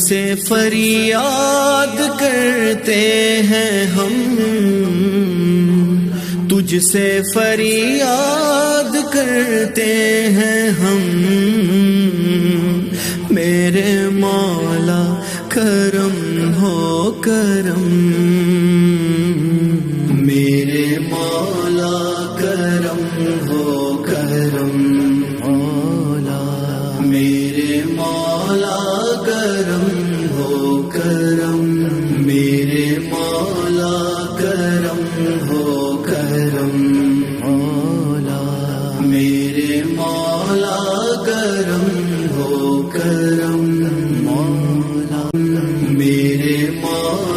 سے فریاد کرتے ہیں ہم، تجھ سے فریاد کرتے ہیں ہم، میرے مولا کرم ہو کرم، میرے مولا کرم ہو کرم، مولا میرے مولا کرم ہو کرم، میرے مولا کرم ہو کرم، مولا میرے مولا کرم ہو کرم، مولا میرے مولا